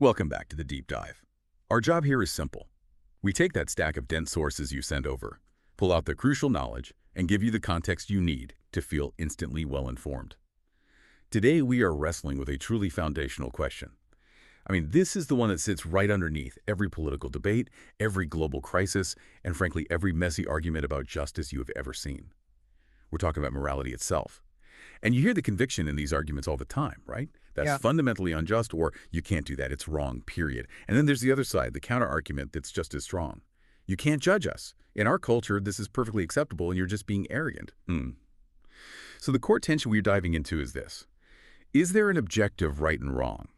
Welcome back to the Deep Dive. Our job here is simple. We take that stack of dense sources you send over, pull out the crucial knowledge, and give you the context you need to feel instantly well-informed. Today, we are wrestling with a truly foundational question. This is the one that sits right underneath every political debate, every global crisis, and frankly, every messy argument about justice you have ever seen. We're talking about morality itself. And you hear the conviction in these arguments all the time, right? That's Yeah. fundamentally unjust, or you can't do that, it's wrong, period. And then there's the other side, the counter-argument that's just as strong. You can't judge us. In our culture, this is perfectly acceptable and you're just being arrogant. So the core tension we're diving into is this. Is there an objective right and wrong?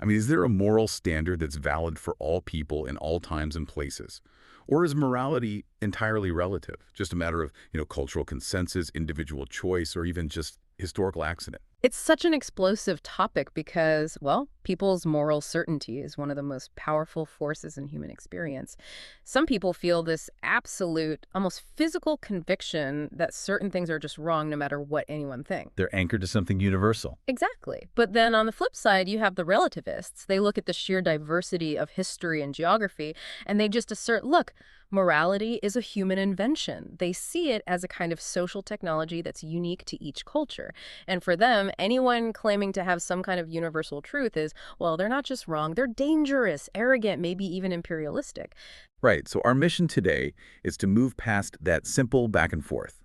Is there a moral standard that's valid for all people in all times and places? Or is morality entirely relative, just a matter of, cultural consensus, individual choice, or even just historical accident? It's such an explosive topic because, well, people's moral certainty is one of the most powerful forces in human experience. Some people feel this absolute, almost physical conviction that certain things are just wrong no matter what anyone thinks. They're anchored to something universal. Exactly. But then on the flip side, you have the relativists. They look at the sheer diversity of history and geography, and they just assert, look, morality is a human invention. They see it as a kind of social technology that's unique to each culture. And for them, anyone claiming to have some kind of universal truth is, well, they're not just wrong, they're dangerous, arrogant, maybe even imperialistic. Right, so our mission today is to move past that simple back and forth.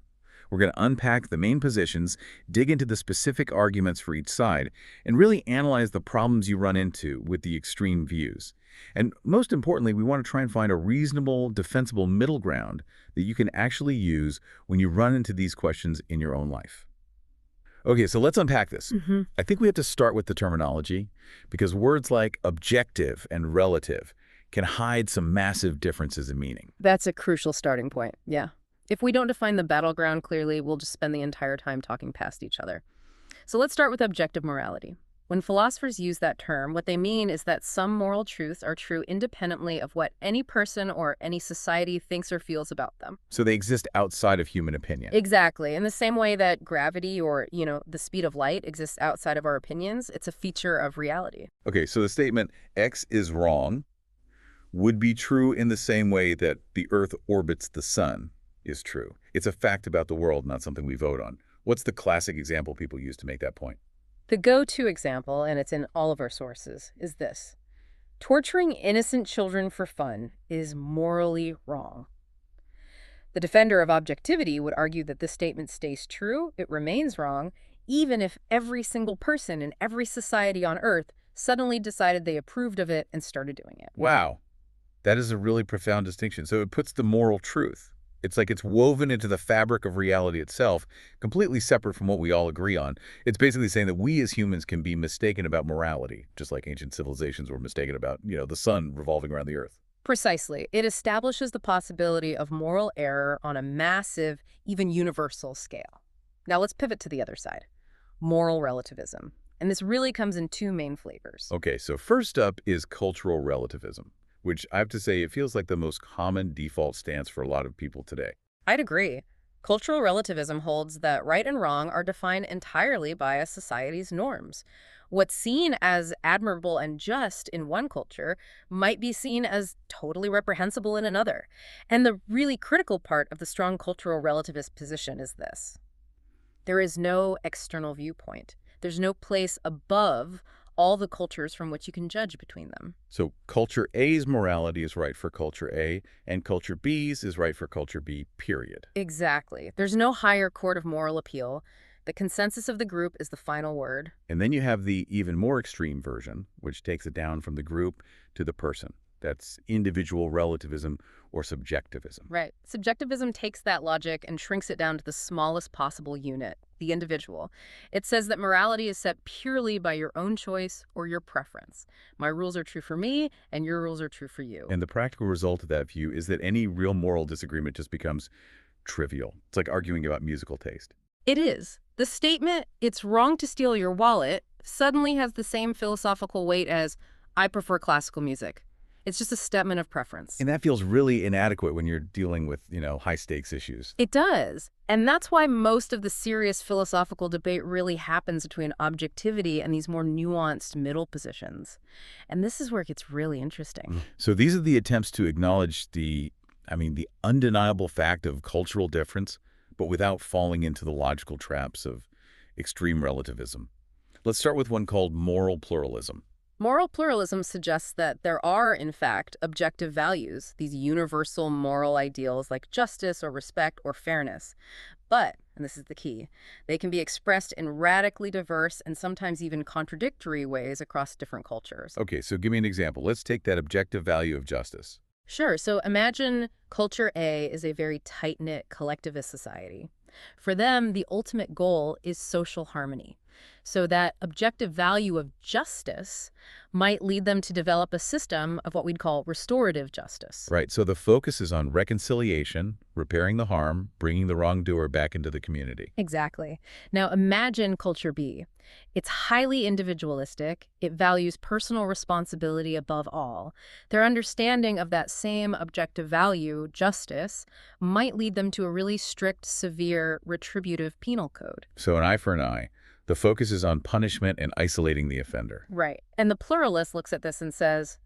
We're going to unpack the main positions, dig into the specific arguments for each side, and really analyze the problems you run into with the extreme views. And most importantly, we want to try and find a reasonable, defensible middle ground that you can actually use when you run into these questions in your own life. Okay, so let's unpack this. I think we have to start with the terminology because words like objective and relative can hide some massive differences in meaning. That's a crucial starting point, yeah. If we don't define the battleground clearly, we'll just spend the entire time talking past each other. So let's start with objective morality. When philosophers use that term, what they mean is that some moral truths are true independently of what any person or any society thinks or feels about them. So they exist outside of human opinion. Exactly. In the same way that gravity or, the speed of light exists outside of our opinions, it's a feature of reality. Okay, so the statement X is wrong would be true in the same way that the Earth orbits the sun is true. It's a fact about the world, not something we vote on. What's the classic example people use to make that point? The go-to example, and it's in all of our sources, is this. Torturing innocent children for fun is morally wrong. The defender of objectivity would argue that this statement stays true, it remains wrong, even if every single person in every society on Earth suddenly decided they approved of it and started doing it. Wow, that is a really profound distinction. So it puts the moral truth. It's like it's woven into the fabric of reality itself, completely separate from what we all agree on. It's basically saying that we as humans can be mistaken about morality, just like ancient civilizations were mistaken about, the sun revolving around the Earth. Precisely. It establishes the possibility of moral error on a massive, even universal scale. Now let's pivot to the other side, moral relativism. And this really comes in two main flavors. Okay, so first up is cultural relativism, which I have to say, it feels like the most common default stance for a lot of people today. I'd agree. Cultural relativism holds that right and wrong are defined entirely by a society's norms. What's seen as admirable and just in one culture might be seen as totally reprehensible in another. And the really critical part of the strong cultural relativist position is this. There is no external viewpoint. There's no place above all the cultures from which you can judge between them. So culture A's morality is right for culture A, and culture B's is right for culture B, period. Exactly. There's no higher court of moral appeal. The consensus of the group is the final word. And then you have the even more extreme version, which takes it down from the group to the person. That's individual relativism or subjectivism. Right. Subjectivism takes that logic and shrinks it down to the smallest possible unit, the individual. It says that morality is set purely by your own choice or your preference. My rules are true for me, and your rules are true for you. And the practical result of that view is that any real moral disagreement just becomes trivial. It's like arguing about musical taste. It is. The statement, "It's wrong to steal your wallet," suddenly has the same philosophical weight as, "I prefer classical music." It's just a statement of preference. And that feels really inadequate when you're dealing with, high-stakes issues. It does. And that's why most of the serious philosophical debate really happens between objectivity and these more nuanced middle positions. And this is where it gets really interesting. So these are the attempts to acknowledge the undeniable fact of cultural difference, but without falling into the logical traps of extreme relativism. Let's start with one called moral pluralism. Moral pluralism suggests that there are, in fact, objective values, these universal moral ideals like justice or respect or fairness. But, and this is the key, they can be expressed in radically diverse and sometimes even contradictory ways across different cultures. Okay, so give me an example. Let's take that objective value of justice. Sure, so imagine culture A is a very tight-knit collectivist society. For them, the ultimate goal is social harmony. So that objective value of justice might lead them to develop a system of what we'd call restorative justice. Right, so the focus is on reconciliation, repairing the harm, bringing the wrongdoer back into the community. Exactly. Now imagine culture B. It's highly individualistic. It values personal responsibility above all. Their understanding of that same objective value, justice, might lead them to a really strict, severe, retributive penal code. So an eye for an eye. The focus is on punishment and isolating the offender. Right. And the pluralist looks at this and says,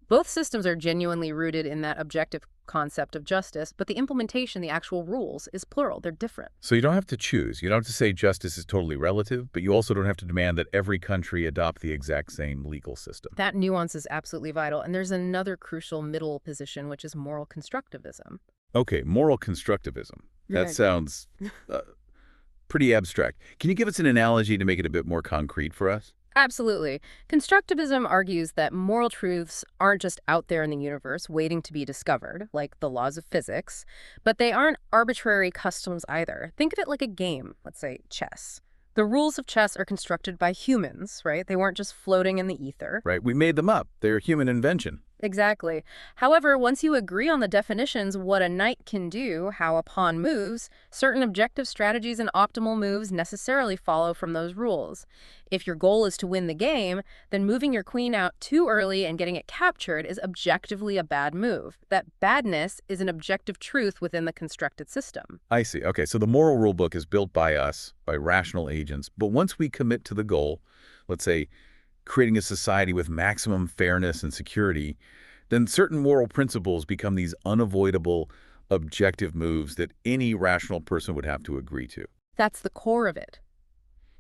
both systems are genuinely rooted in that objective concept of justice, but the implementation, the actual rules, is plural. They're different. So you don't have to choose. You don't have to say justice is totally relative, but you also don't have to demand that every country adopt the exact same legal system. That nuance is absolutely vital. And there's another crucial middle position, which is moral constructivism. Okay, moral constructivism. That Right. sounds pretty abstract. Can you give us an analogy to make it a bit more concrete for us? Absolutely. Constructivism argues that moral truths aren't just out there in the universe waiting to be discovered, like the laws of physics, but they aren't arbitrary customs either. Think of it like a game, let's say chess. The rules of chess are constructed by humans, right? They weren't just floating in the ether. Right, we made them up. They're human invention. Exactly. However, once you agree on the definitions, what a knight can do, how a pawn moves, certain objective strategies and optimal moves necessarily follow from those rules. If your goal is to win the game, then moving your queen out too early and getting it captured is objectively a bad move. That badness is an objective truth within the constructed system. I see. Okay, so the moral rule book is built by us, by rational agents, but once we commit to the goal, let's say creating a society with maximum fairness and security, then certain moral principles become these unavoidable, objective moves that any rational person would have to agree to. That's the core of it.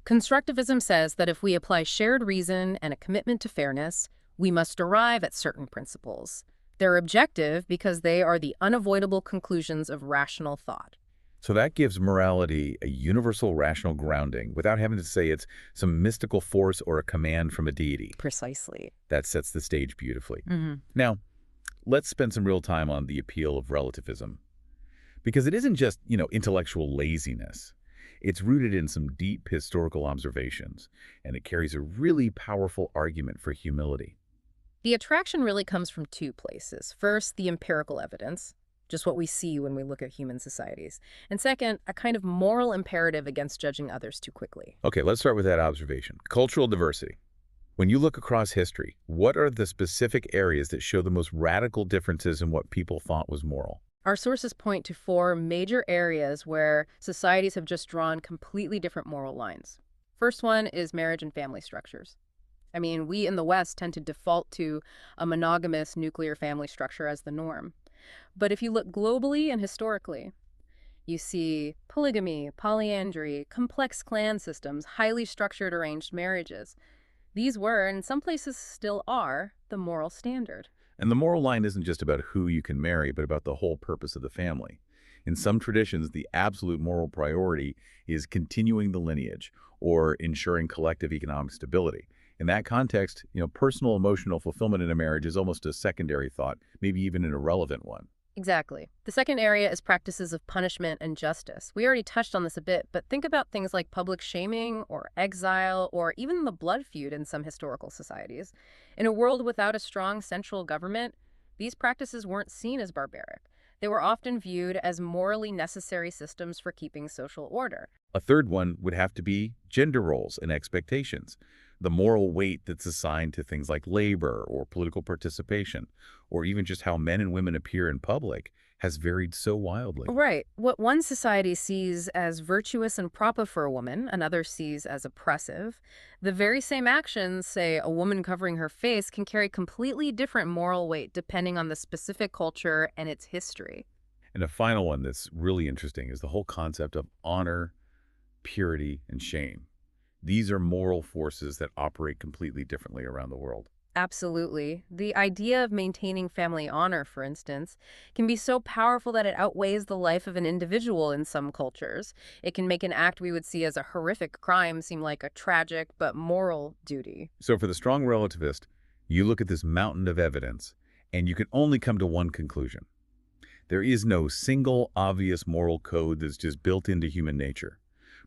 Constructivism says that if we apply shared reason and a commitment to fairness, we must arrive at certain principles. They're objective because they are the unavoidable conclusions of rational thought. So that gives morality a universal rational grounding without having to say it's some mystical force or a command from a deity. Precisely. That sets the stage beautifully. Mm-hmm. Now, let's spend some real time on the appeal of relativism. Because it isn't just, intellectual laziness. It's rooted in some deep historical observations, and it carries a really powerful argument for humility. The attraction really comes from two places. First, the empirical evidence, just what we see when we look at human societies. And second, a kind of moral imperative against judging others too quickly. Okay, let's start with that observation. Cultural diversity. When you look across history, what are the specific areas that show the most radical differences in what people thought was moral? Our sources point to 4 major areas where societies have just drawn completely different moral lines. First one is marriage and family structures. I mean, we in the West tend to default to a monogamous nuclear family structure as the norm. But if you look globally and historically, you see polygamy, polyandry, complex clan systems, highly structured arranged marriages. These were, and in some places still are, the moral standard. And the moral line isn't just about who you can marry, but about the whole purpose of the family. In some traditions, the absolute moral priority is continuing the lineage or ensuring collective economic stability. In that context, personal emotional fulfillment in a marriage is almost a secondary thought, maybe even an irrelevant one. Exactly. The second area is practices of punishment and justice. We already touched on this a bit, but think about things like public shaming or exile or even the blood feud in some historical societies. In a world without a strong central government, these practices weren't seen as barbaric. They were often viewed as morally necessary systems for keeping social order. A third one would have to be gender roles and expectations. The moral weight that's assigned to things like labor or political participation, or even just how men and women appear in public, has varied so wildly. Right. What one society sees as virtuous and proper for a woman, another sees as oppressive. The very same actions, say a woman covering her face, can carry completely different moral weight depending on the specific culture and its history. And a final one that's really interesting is the whole concept of honor, purity, and shame. These are moral forces that operate completely differently around the world. Absolutely. The idea of maintaining family honor, for instance, can be so powerful that it outweighs the life of an individual in some cultures. It can make an act we would see as a horrific crime seem like a tragic but moral duty. So for the strong relativist, you look at this mountain of evidence, and you can only come to one conclusion. There is no single, obvious moral code that's just built into human nature.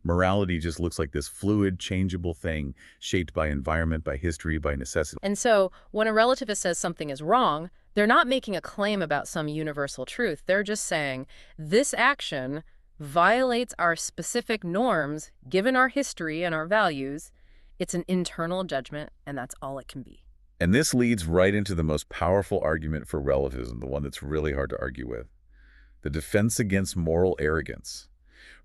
Morality just looks like this fluid, changeable thing shaped by environment, by history, by necessity. And so, when a relativist says something is wrong, they're not making a claim about some universal truth. They're just saying, this action violates our specific norms, given our history and our values. It's an internal judgment, and that's all it can be. And this leads right into the most powerful argument for relativism, the one that's really hard to argue with. The defense against moral arrogance.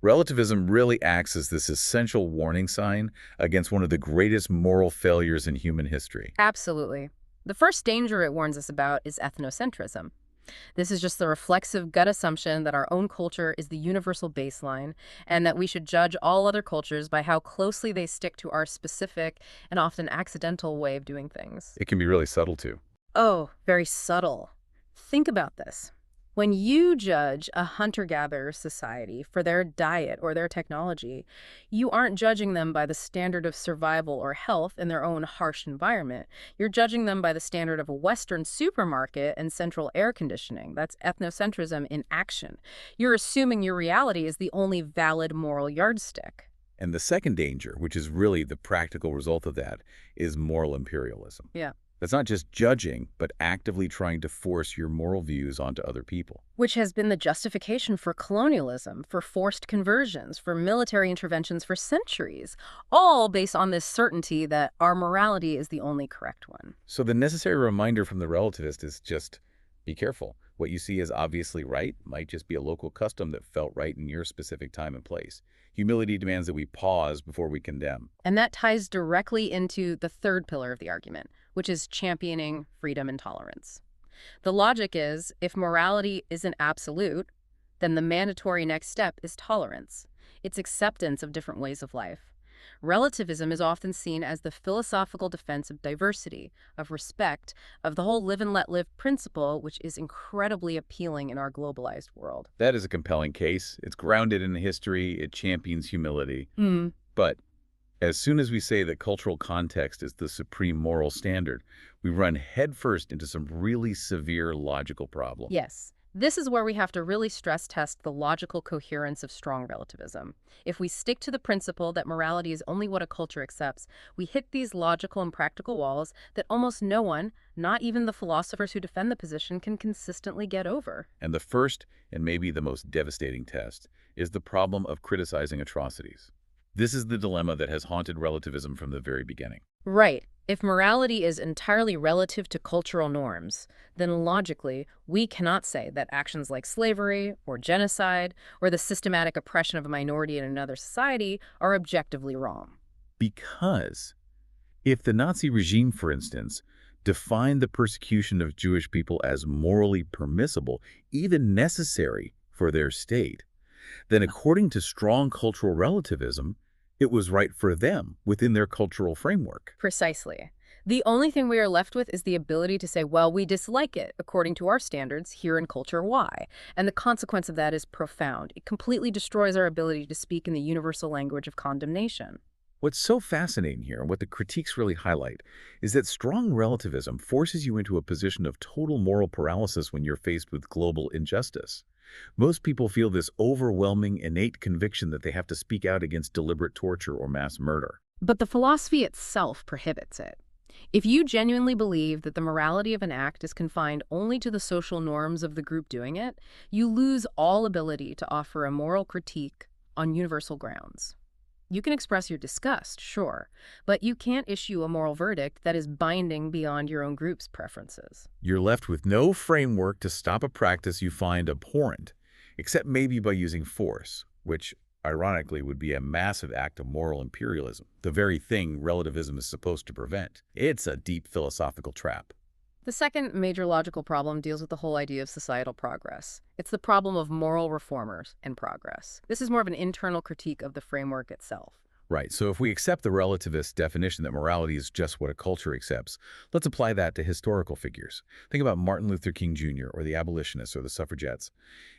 Relativism really acts as this essential warning sign against one of the greatest moral failures in human history. Absolutely. The first danger it warns us about is ethnocentrism. This is just the reflexive gut assumption that our own culture is the universal baseline and that we should judge all other cultures by how closely they stick to our specific and often accidental way of doing things. It can be really subtle, too. Oh, very subtle. Think about this. When you judge a hunter-gatherer society for their diet or their technology, you aren't judging them by the standard of survival or health in their own harsh environment. You're judging them by the standard of a Western supermarket and central air conditioning. That's ethnocentrism in action. You're assuming your reality is the only valid moral yardstick. And the second danger, which is really the practical result of that, is moral imperialism. Yeah. That's not just judging, but actively trying to force your moral views onto other people. Which has been the justification for colonialism, for forced conversions, for military interventions for centuries, all based on this certainty that our morality is the only correct one. So the necessary reminder from the relativist is just be careful. What you see as obviously right might just be a local custom that felt right in your specific time and place. Humility demands that we pause before we condemn. And that ties directly into the third pillar of the argument, which is championing freedom and tolerance. The logic is, if morality isn't absolute, then the mandatory next step is tolerance. It's acceptance of different ways of life. Relativism is often seen as the philosophical defense of diversity, of respect, of the whole live and let live principle, which is incredibly appealing in our globalized world. That is a compelling case. It's grounded in history. It champions humility. But as soon as we say that cultural context is the supreme moral standard, we run headfirst into some really severe logical problems. Yes. This is where we have to really stress test the logical coherence of strong relativism. If we stick to the principle that morality is only what a culture accepts, we hit these logical and practical walls that almost no one, not even the philosophers who defend the position, can consistently get over. And the first, and maybe the most devastating test, is the problem of criticizing atrocities. This is the dilemma that has haunted relativism from the very beginning. Right. If morality is entirely relative to cultural norms, then logically, we cannot say that actions like slavery or genocide or the systematic oppression of a minority in another society are objectively wrong. Because if the Nazi regime, for instance, defined the persecution of Jewish people as morally permissible, even necessary for their state, then according to strong cultural relativism, it was right for them within their cultural framework. Precisely. The only thing we are left with is the ability to say, well, we dislike it according to our standards here in culture Y. And the consequence of that is profound. It completely destroys our ability to speak in the universal language of condemnation. What's so fascinating here, and what the critiques really highlight, is that strong relativism forces you into a position of total moral paralysis when you're faced with global injustice. Most people feel this overwhelming, innate conviction that they have to speak out against deliberate torture or mass murder. But the philosophy itself prohibits it. If you genuinely believe that the morality of an act is confined only to the social norms of the group doing it, you lose all ability to offer a moral critique on universal grounds. You can express your disgust, sure, but you can't issue a moral verdict that is binding beyond your own group's preferences. You're left with no framework to stop a practice you find abhorrent, except maybe by using force, which, ironically, would be a massive act of moral imperialism, the very thing relativism is supposed to prevent. It's a deep philosophical trap. The second major logical problem deals with the whole idea of societal progress. It's the problem of moral reformers and progress. This is more of an internal critique of the framework itself. Right, so if we accept the relativist definition that morality is just what a culture accepts, let's apply that to historical figures. Think about Martin Luther King Jr. or the abolitionists or the suffragettes.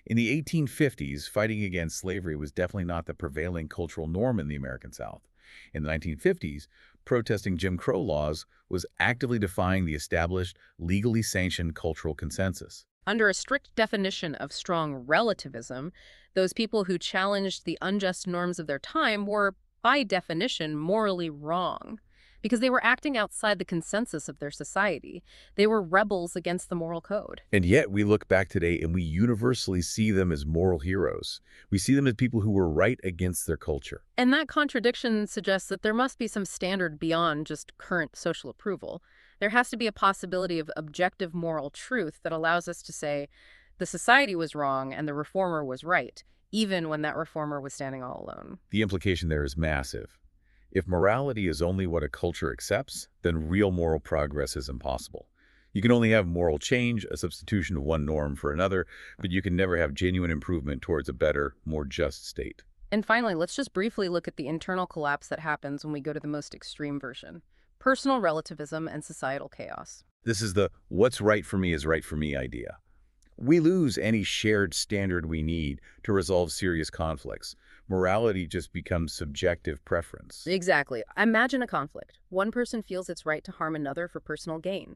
In the 1850s, fighting against slavery was definitely not the prevailing cultural norm in the American South. In the 1950s, protesting Jim Crow laws was actively defying the established, legally sanctioned cultural consensus. Under a strict definition of strong relativism, those people who challenged the unjust norms of their time were, by definition, morally wrong, because they were acting outside the consensus of their society. They were rebels against the moral code. And yet, we look back today and we universally see them as moral heroes. We see them as people who were right against their culture. And that contradiction suggests that there must be some standard beyond just current social approval. There has to be a possibility of objective moral truth that allows us to say the society was wrong and the reformer was right, even when that reformer was standing all alone. The implication there is massive. If morality is only what a culture accepts, then real moral progress is impossible. You can only have moral change, a substitution of one norm for another, but you can never have genuine improvement towards a better, more just state. And finally, let's just briefly look at the internal collapse that happens when we go to the most extreme version: personal relativism and societal chaos. This is the what's right for me is right for me idea. We lose any shared standard we need to resolve serious conflicts. Morality just becomes subjective preference. Exactly. Imagine a conflict. One person feels it's right to harm another for personal gain.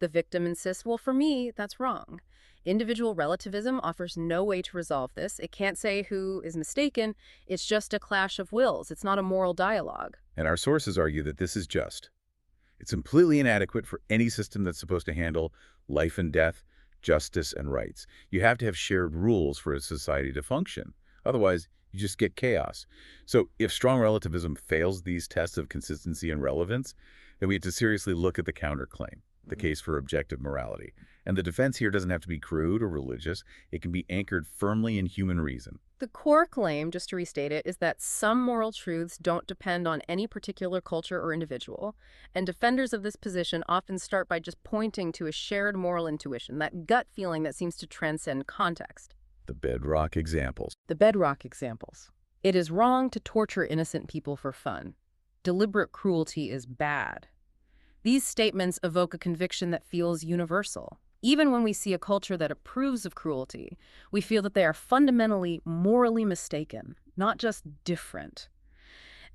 The victim insists, well, for me, that's wrong. Individual relativism offers no way to resolve this. It can't say who is mistaken. It's just a clash of wills. It's not a moral dialogue. And our sources argue that this is just. It's completely inadequate for any system that's supposed to handle life and death, justice and rights. You have to have shared rules for a society to function. Otherwise, you just get chaos. So if strong relativism fails these tests of consistency and relevance, then we have to seriously look at the counterclaim, the case for objective morality. And the defense here doesn't have to be crude or religious. It can be anchored firmly in human reason. The core claim, just to restate it, is that some moral truths don't depend on any particular culture or individual, and defenders of this position often start by just pointing to a shared moral intuition, that gut feeling that seems to transcend context. The bedrock examples. The bedrock examples. It is wrong to torture innocent people for fun. Deliberate cruelty is bad. These statements evoke a conviction that feels universal. Even when we see a culture that approves of cruelty, we feel that they are fundamentally morally mistaken, not just different.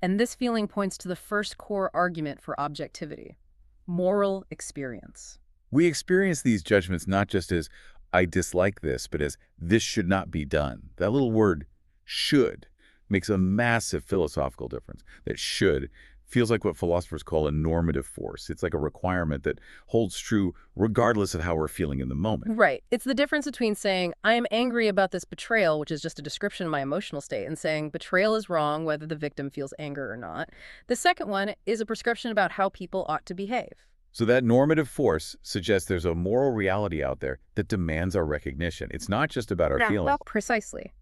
And this feeling points to the first core argument for objectivity: moral experience. We experience these judgments not just as, I dislike this, but as, this should not be done. That little word, should, makes a massive philosophical difference. That should feels like what philosophers call a normative force. It's like a requirement that holds true regardless of how we're feeling in the moment. Right. It's the difference between saying, I am angry about this betrayal, which is just a description of my emotional state, and saying betrayal is wrong whether the victim feels anger or not. The second one is a prescription about how people ought to behave. So that normative force suggests there's a moral reality out there that demands our recognition. It's not just about our feelings. Well, precisely.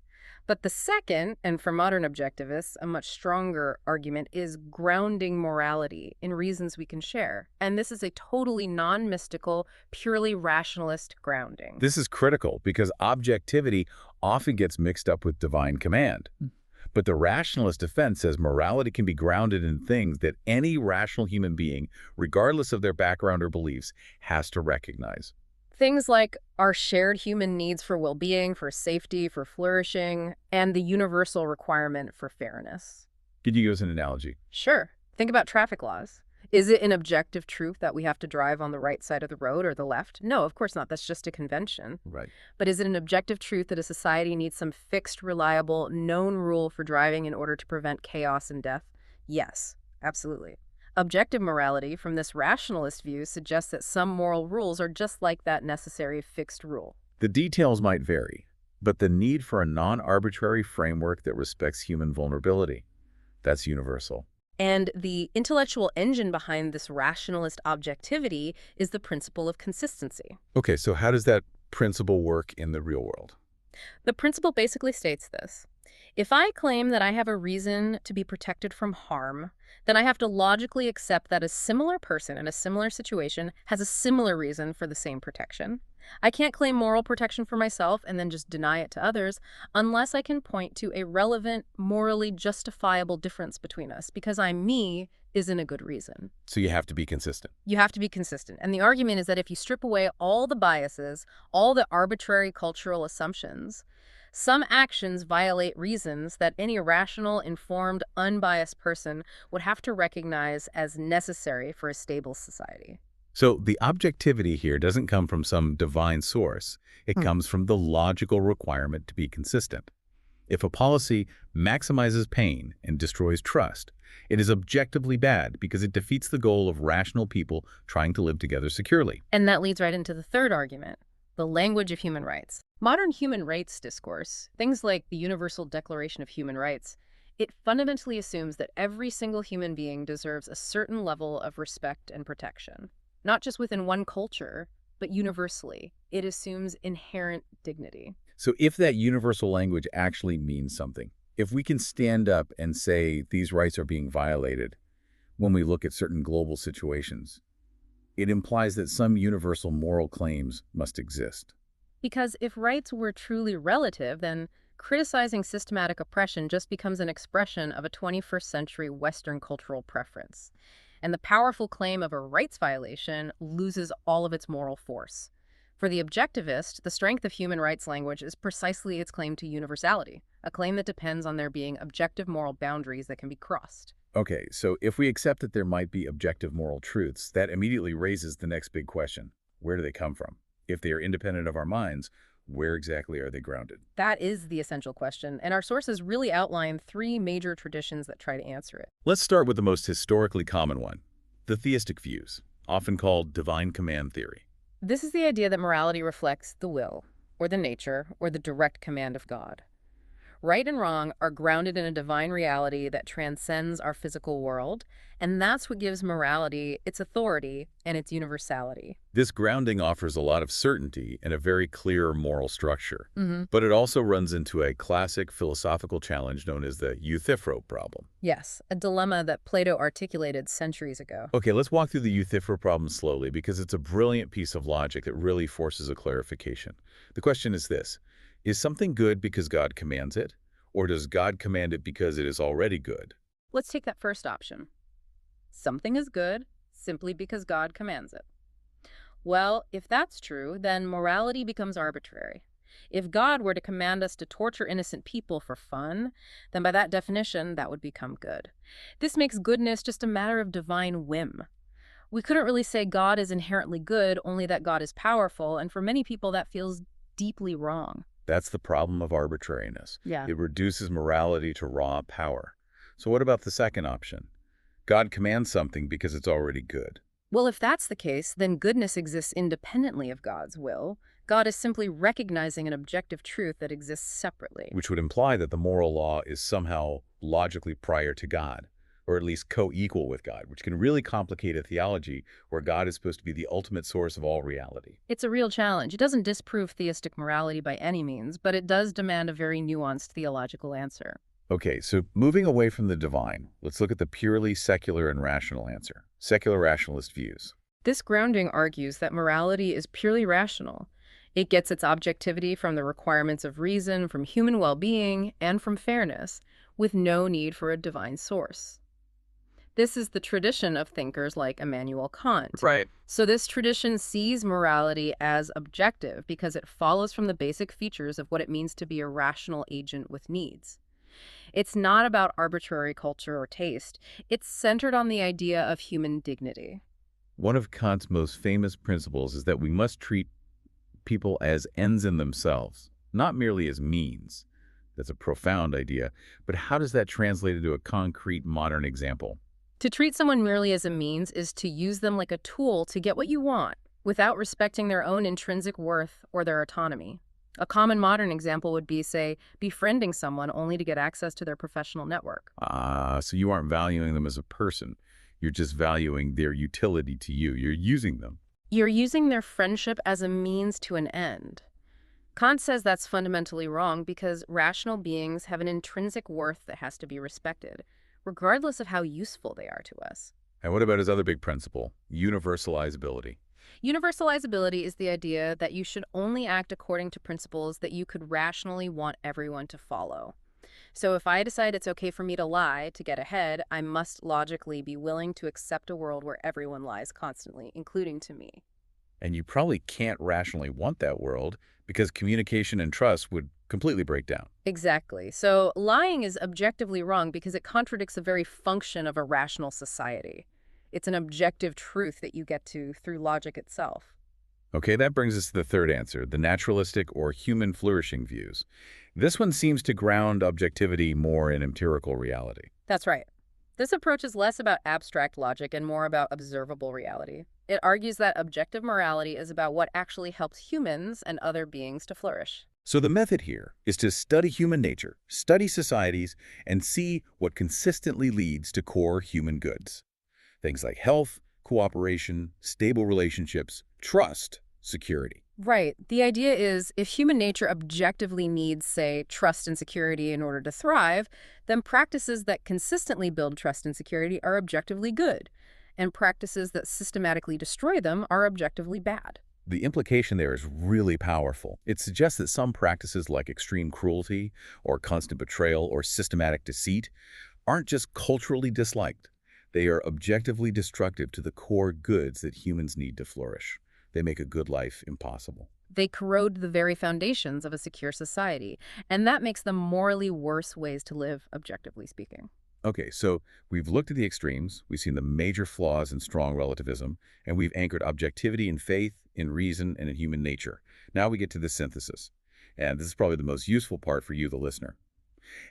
But the second, and for modern objectivists, a much stronger argument, is grounding morality in reasons we can share. And this is a totally non-mystical, purely rationalist grounding. This is critical because objectivity often gets mixed up with divine command. But the rationalist defense says morality can be grounded in things that any rational human being, regardless of their background or beliefs, has to recognize. Things like our shared human needs for well-being, for safety, for flourishing, and the universal requirement for fairness. Could you give us an analogy? Sure. Think about traffic laws. Is it an objective truth that we have to drive on the right side of the road or the left? No, of course not. That's just a convention. Right. But is it an objective truth that a society needs some fixed, reliable, known rule for driving in order to prevent chaos and death? Yes, absolutely. Objective morality, from this rationalist view, suggests that some moral rules are just like that necessary fixed rule. The details might vary, but the need for a non-arbitrary framework that respects human vulnerability. That's universal. And the intellectual engine behind this rationalist objectivity is the principle of consistency. Okay, so how does that principle work in the real world? The principle basically states this. If I claim that I have a reason to be protected from harm, then I have to logically accept that a similar person in a similar situation has a similar reason for the same protection. I can't claim moral protection for myself and then just deny it to others unless I can point to a relevant, morally justifiable difference between us, because I'm me isn't a good reason. So you have to be consistent. You have to be consistent. And the argument is that if you strip away all the biases, all the arbitrary cultural assumptions, some actions violate reasons that any rational, informed, unbiased person would have to recognize as necessary for a stable society. So the objectivity here doesn't come from some divine source. It comes from the logical requirement to be consistent. If a policy maximizes pain and destroys trust, it is objectively bad because it defeats the goal of rational people trying to live together securely. And that leads right into the third argument, the language of human rights. Modern human rights discourse, things like the Universal Declaration of Human Rights, it fundamentally assumes that every single human being deserves a certain level of respect and protection. Not just within one culture, but universally. It assumes inherent dignity. So if that universal language actually means something, if we can stand up and say these rights are being violated when we look at certain global situations, it implies that some universal moral claims must exist. Because if rights were truly relative, then criticizing systematic oppression just becomes an expression of a 21st century Western cultural preference. And the powerful claim of a rights violation loses all of its moral force. For the objectivist, the strength of human rights language is precisely its claim to universality, a claim that depends on there being objective moral boundaries that can be crossed. Okay, so if we accept that there might be objective moral truths, that immediately raises the next big question. Where do they come from? If they are independent of our minds, where exactly are they grounded? That is the essential question, and our sources really outline three major traditions that try to answer it. Let's start with the most historically common one, the theistic views, often called divine command theory. This is the idea that morality reflects the will, or the nature, or the direct command of God. Right and wrong are grounded in a divine reality that transcends our physical world, and that's what gives morality its authority and its universality. This grounding offers a lot of certainty and a very clear moral structure, but it also runs into a classic philosophical challenge known as the Euthyphro problem. Yes, a dilemma that Plato articulated centuries ago. Okay, let's walk through the Euthyphro problem slowly because it's a brilliant piece of logic that really forces a clarification. The question is this: is something good because God commands it, or does God command it because it is already good? Let's take that first option. Something is good simply because God commands it. Well, if that's true, then morality becomes arbitrary. If God were to command us to torture innocent people for fun, then by that definition, that would become good. This makes goodness just a matter of divine whim. We couldn't really say God is inherently good, only that God is powerful, and for many people that feels deeply wrong. That's the problem of arbitrariness. Yeah. It reduces morality to raw power. So what about the second option? God commands something because it's already good. Well, if that's the case, then goodness exists independently of God's will. God is simply recognizing an objective truth that exists separately. Which would imply that the moral law is somehow logically prior to God, or at least co-equal with God, which can really complicate a theology where God is supposed to be the ultimate source of all reality. It's a real challenge. It doesn't disprove theistic morality by any means, but it does demand a very nuanced theological answer. Okay, so moving away from the divine, let's look at the purely secular and rational answer, secular rationalist views. This grounding argues that morality is purely rational. It gets its objectivity from the requirements of reason, from human well-being, and from fairness, with no need for a divine source. This is the tradition of thinkers like Immanuel Kant. Right. So this tradition sees morality as objective because it follows from the basic features of what it means to be a rational agent with needs. It's not about arbitrary culture or taste. It's centered on the idea of human dignity. One of Kant's most famous principles is that we must treat people as ends in themselves, not merely as means. That's a profound idea, but how does that translate into a concrete modern example? To treat someone merely as a means is to use them like a tool to get what you want, without respecting their own intrinsic worth or their autonomy. A common modern example would be, say, befriending someone only to get access to their professional network. So you aren't valuing them as a person. You're just valuing their utility to you. You're using them. You're using their friendship as a means to an end. Kant says that's fundamentally wrong because rational beings have an intrinsic worth that has to be respected, regardless of how useful they are to us. And what about his other big principle, universalizability? Universalizability is the idea that you should only act according to principles that you could rationally want everyone to follow. So if I decide it's okay for me to lie to get ahead, I must logically be willing to accept a world where everyone lies constantly, including to me. And you probably can't rationally want that world because communication and trust would completely break down. Exactly. So lying is objectively wrong because it contradicts the very function of a rational society. It's an objective truth that you get to through logic itself. Okay, that brings us to the third answer, the naturalistic or human flourishing views. This one seems to ground objectivity more in empirical reality. That's right. This approach is less about abstract logic and more about observable reality. It argues that objective morality is about what actually helps humans and other beings to flourish. So the method here is to study human nature, study societies, and see what consistently leads to core human goods. Things like health, cooperation, stable relationships, trust, security. Right. The idea is if human nature objectively needs, say, trust and security in order to thrive, then practices that consistently build trust and security are objectively good, and practices that systematically destroy them are objectively bad. The implication there is really powerful. It suggests that some practices like extreme cruelty or constant betrayal or systematic deceit aren't just culturally disliked. They are objectively destructive to the core goods that humans need to flourish. They make a good life impossible. They corrode the very foundations of a secure society, and that makes them morally worse ways to live, objectively speaking. Okay, so we've looked at the extremes, we've seen the major flaws in strong relativism, and we've anchored objectivity in faith, in reason, and in human nature. Now we get to the synthesis. And this is probably the most useful part for you, the listener.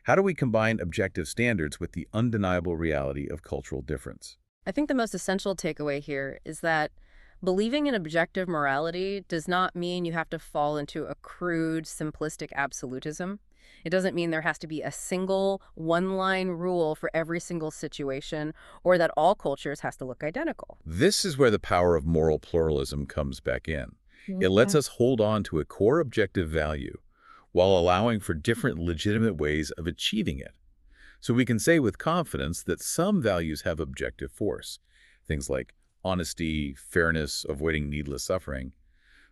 How do we combine objective standards with the undeniable reality of cultural difference? I think the most essential takeaway here is that believing in objective morality does not mean you have to fall into a crude, simplistic absolutism. It doesn't mean there has to be a single, one-line rule for every single situation, or that all cultures has to look identical. This is where the power of moral pluralism comes back in. It lets us hold on to a core objective value while allowing for different legitimate ways of achieving it. So we can say with confidence that some values have objective force, things like honesty, fairness, avoiding needless suffering.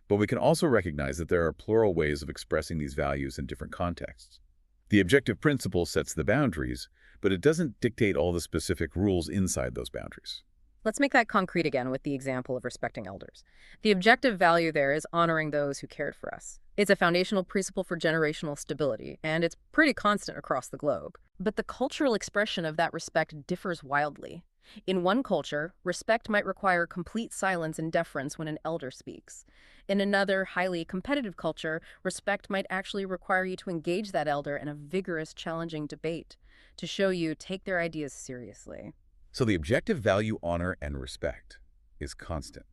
But we can also recognize that there are plural ways of expressing these values in different contexts. The objective principle sets the boundaries, but it doesn't dictate all the specific rules inside those boundaries. Let's make that concrete again with the example of respecting elders. The objective value there is honoring those who cared for us. It's a foundational principle for generational stability, and it's pretty constant across the globe. But the cultural expression of that respect differs wildly. In one culture, respect might require complete silence and deference when an elder speaks. In another, highly competitive culture, respect might actually require you to engage that elder in a vigorous, challenging debate to show you take their ideas seriously. So the objective value, honor, and respect is constant.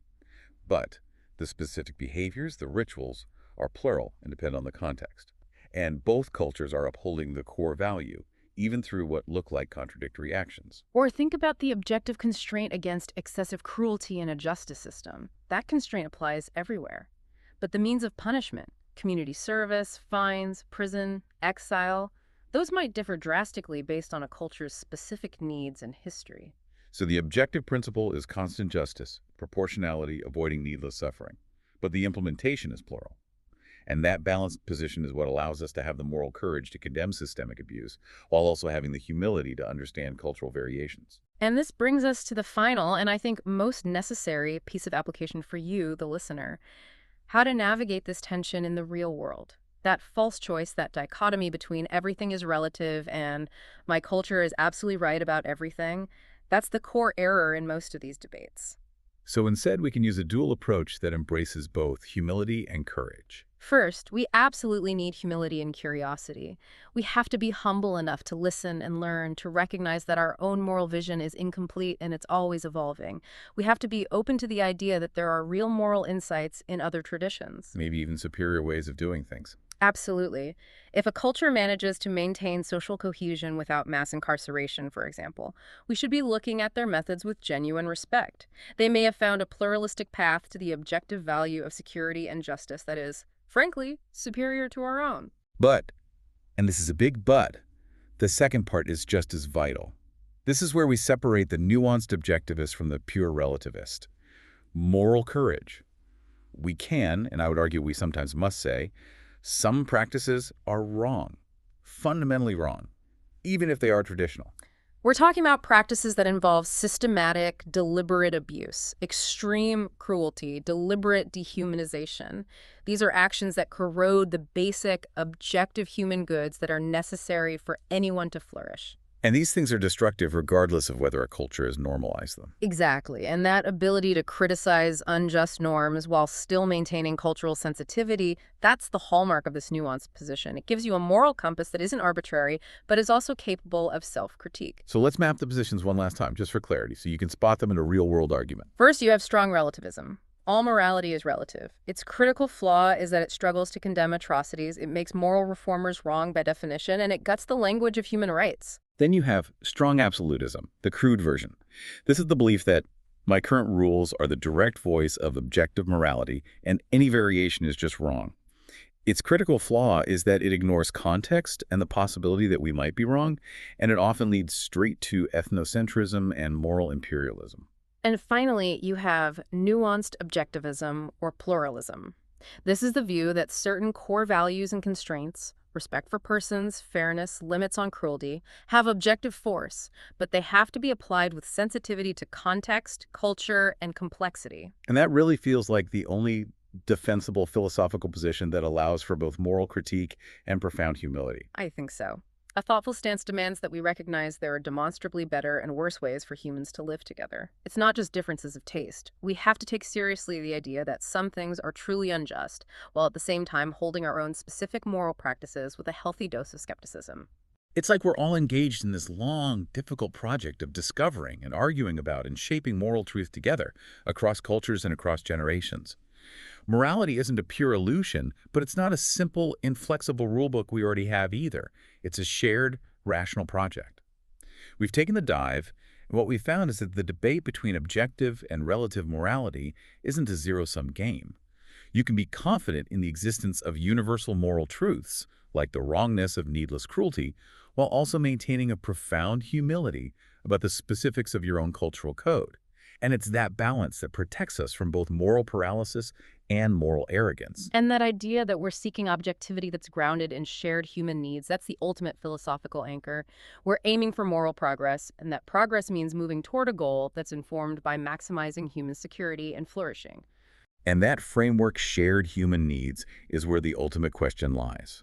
But the specific behaviors, the rituals, are plural and depend on the context. And both cultures are upholding the core value, even through what look like contradictory actions. Or think about the objective constraint against excessive cruelty in a justice system. That constraint applies everywhere. But the means of punishment, community service, fines, prison, exile, those might differ drastically based on a culture's specific needs and history. So the objective principle is constant justice, proportionality, avoiding needless suffering. But the implementation is plural. And that balanced position is what allows us to have the moral courage to condemn systemic abuse, while also having the humility to understand cultural variations. And this brings us to the final, and I think most necessary, piece of application for you, the listener. How to navigate this tension in the real world. That false choice, that dichotomy between everything is relative and my culture is absolutely right about everything, that's the core error in most of these debates. So instead, we can use a dual approach that embraces both humility and courage. First, we absolutely need humility and curiosity. We have to be humble enough to listen and learn, to recognize that our own moral vision is incomplete and it's always evolving. We have to be open to the idea that there are real moral insights in other traditions. Maybe even superior ways of doing things. Absolutely. If a culture manages to maintain social cohesion without mass incarceration, for example, we should be looking at their methods with genuine respect. They may have found a pluralistic path to the objective value of security and justice that is, frankly, superior to our own. But, and this is a big but, the second part is just as vital. This is where we separate the nuanced objectivist from the pure relativist. Moral courage. We can, and I would argue we sometimes must say, some practices are wrong, fundamentally wrong, even if they are traditional. We're talking about practices that involve systematic, deliberate abuse, extreme cruelty, deliberate dehumanization. These are actions that corrode the basic, objective human goods that are necessary for anyone to flourish. And these things are destructive regardless of whether a culture has normalized them. Exactly. And that ability to criticize unjust norms while still maintaining cultural sensitivity, that's the hallmark of this nuanced position. It gives you a moral compass that isn't arbitrary, but is also capable of self-critique. So let's map the positions one last time, just for clarity, so you can spot them in a real-world argument. First, you have strong relativism. All morality is relative. Its critical flaw is that it struggles to condemn atrocities, it makes moral reformers wrong by definition, and it guts the language of human rights. Then you have strong absolutism, the crude version. This is the belief that my current rules are the direct voice of objective morality, and any variation is just wrong. Its critical flaw is that it ignores context and the possibility that we might be wrong, and it often leads straight to ethnocentrism and moral imperialism. And finally, you have nuanced objectivism or pluralism. This is the view that certain core values and constraints, respect for persons, fairness, limits on cruelty, have objective force, but they have to be applied with sensitivity to context, culture, and complexity. And that really feels like the only defensible philosophical position that allows for both moral critique and profound humility. I think so. A thoughtful stance demands that we recognize there are demonstrably better and worse ways for humans to live together. It's not just differences of taste. We have to take seriously the idea that some things are truly unjust, while at the same time holding our own specific moral practices with a healthy dose of skepticism. It's like we're all engaged in this long, difficult project of discovering and arguing about and shaping moral truth together across cultures and across generations. Morality isn't a pure illusion, but it's not a simple, inflexible rulebook we already have either. It's a shared, rational project. We've taken the dive, and what we found is that the debate between objective and relative morality isn't a zero-sum game. You can be confident in the existence of universal moral truths, like the wrongness of needless cruelty, while also maintaining a profound humility about the specifics of your own cultural code. And it's that balance that protects us from both moral paralysis and moral arrogance. And that idea that we're seeking objectivity that's grounded in shared human needs, that's the ultimate philosophical anchor. We're aiming for moral progress, and that progress means moving toward a goal that's informed by maximizing human security and flourishing. And that framework, shared human needs, is where the ultimate question lies.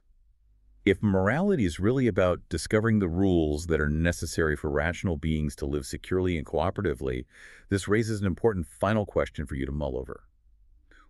If morality is really about discovering the rules that are necessary for rational beings to live securely and cooperatively, this raises an important final question for you to mull over.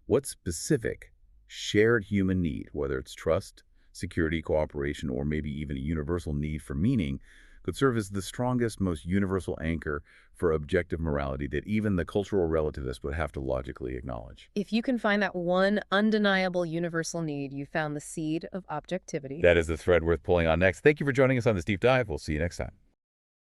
What specific, shared human need, whether it's trust, security, cooperation, or maybe even a universal need for meaning, could serve as the strongest, most universal anchor for objective morality that even the cultural relativist would have to logically acknowledge? If you can find that one undeniable universal need, you found the seed of objectivity. That is the thread worth pulling on next. Thank you for joining us on this deep dive. We'll see you next time.